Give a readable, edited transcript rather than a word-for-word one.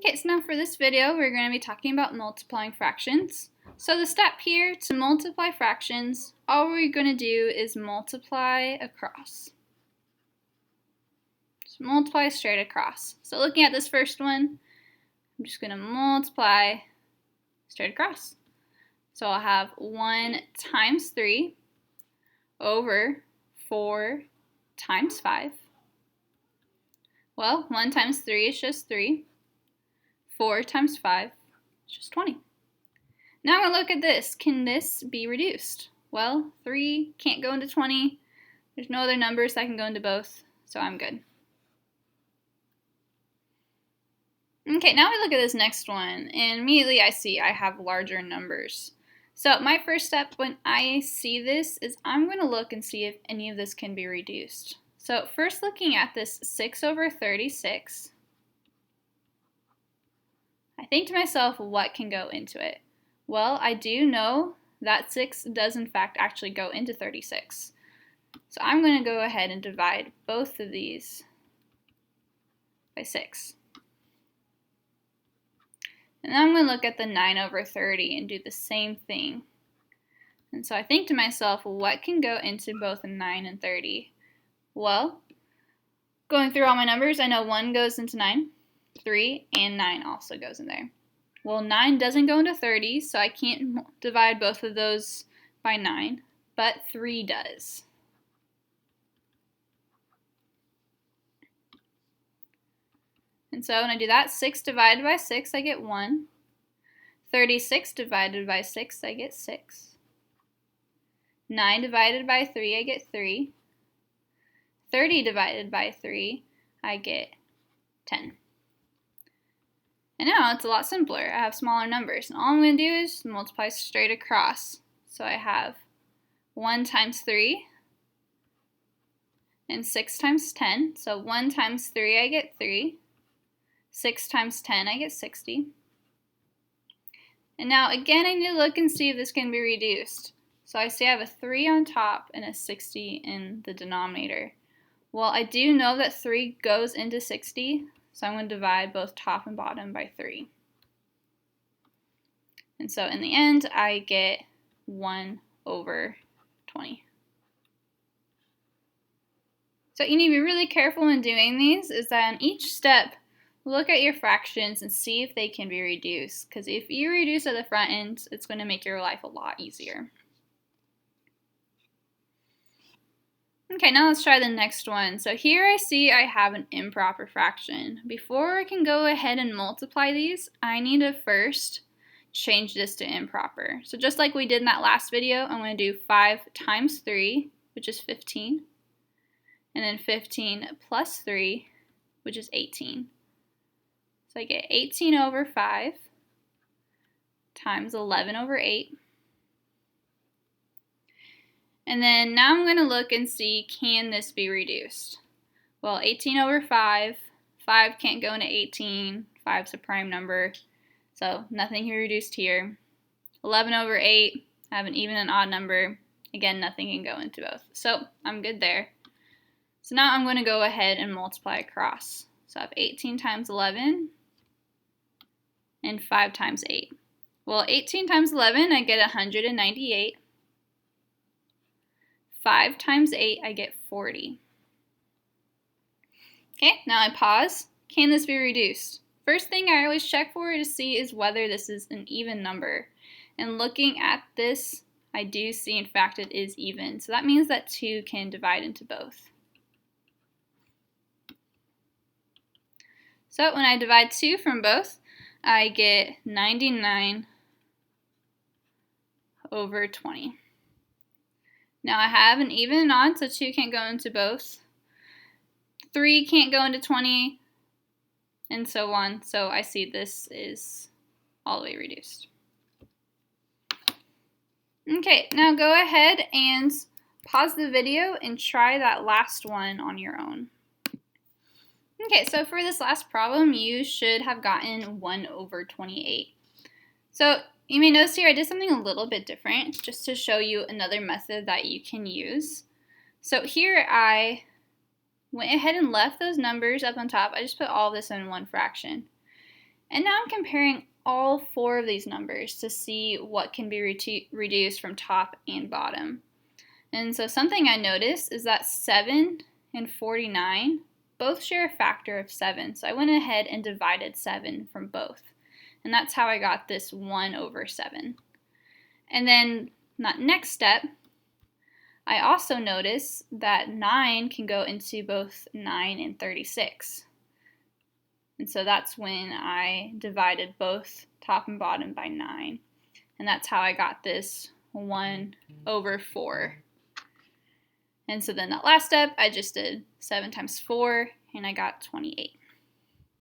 Okay, so now for this video, we're going to be talking about multiplying fractions. So the step here to multiply fractions, all we're going to do is multiply across. Just multiply straight across. So looking at this first one, I'm just going to multiply straight across. So I'll have 1 times 3 over 4 times 5. Well, 1 times 3 is just 3. 4 times 5 is just 20. Now I'm going to look at this. Can this be reduced? Well, 3 can't go into 20. There's no other numbers that can go into both, so I'm good. Okay, now we look at this next one, and immediately I see I have larger numbers. So my first step when I see this is I'm going to look and see if any of this can be reduced. So first looking at this 6 over 36, I think to myself, what can go into it? Well, I do know that 6 does in fact actually go into 36. So I'm going to go ahead and divide both of these by 6. And then I'm going to look at the 9 over 30 and do the same thing. And so I think to myself, what can go into both 9 and 30? Well, going through all my numbers, I know 1 goes into 9, 3, and 9 also goes in there. Well, 9 doesn't go into 30, so I can't divide both of those by 9, but 3 does. And so when I do that, 6 divided by 6, I get 1. 36 divided by 6, I get 6. 9 divided by 3, I get 3. 30 divided by 3, I get 10. And now it's a lot simpler. I have smaller numbers. And all I'm going to do is multiply straight across. So I have 1 times 3 and 6 times 10. So 1 times 3, I get 3. 6 times 10, I get 60. And now again, I need to look and see if this can be reduced. So I see I have a 3 on top and a 60 in the denominator. Well, I do know that 3 goes into 60, so I'm going to divide both top and bottom by 3. And so in the end, I get 1 over 20. So you need to be really careful when doing these, is that on each step, look at your fractions and see if they can be reduced. Because if you reduce at the front end, it's going to make your life a lot easier. Okay, now let's try the next one. So here I see I have an improper fraction. Before I can go ahead and multiply these, I need to first change this to improper. So just like we did in that last video, I'm going to do 5 times 3, which is 15. And then 15 plus 3, which is 18. So I get 18 over 5 times 11 over 8. And then now I'm going to look and see, can this be reduced? Well, 18 over 5, 5 can't go into 18, 5 is a prime number, so nothing can be reduced here. 11 over 8, I have an even and odd number, again, nothing can go into both. So I'm good there. So now I'm going to go ahead and multiply across. So I have 18 times 11 and 5 times 8. Well, 18 times 11, I get 198. 5 times 8, I get 40. Okay, now I pause. Can this be reduced? First thing I always check for to see is whether this is an even number. And looking at this, I do see in fact it is even. So that means that 2 can divide into both. So when I divide 2 from both, I get 99 over 20. Now I have an even and odd, so 2 can't go into both. 3 can't go into 20, and so on. So I see this is all the way reduced. Okay, now go ahead and pause the video and try that last one on your own. Okay, so for this last problem, you should have gotten 1 over 28. So you may notice here I did something a little bit different just to show you another method that you can use. So here I went ahead and left those numbers up on top. I just put all this in one fraction. And now I'm comparing all 4 of these numbers to see what can be reduced from top and bottom. And so something I noticed is that 7 and 49 both share a factor of 7. So I went ahead and divided 7 from both. And that's how I got this 1/7. And then that next step, I also noticed that 9 can go into both 9 and 36. And so that's when I divided both top and bottom by 9. And that's how I got this 1/4. And so then that last step, I just did 7 times 4, and I got 28.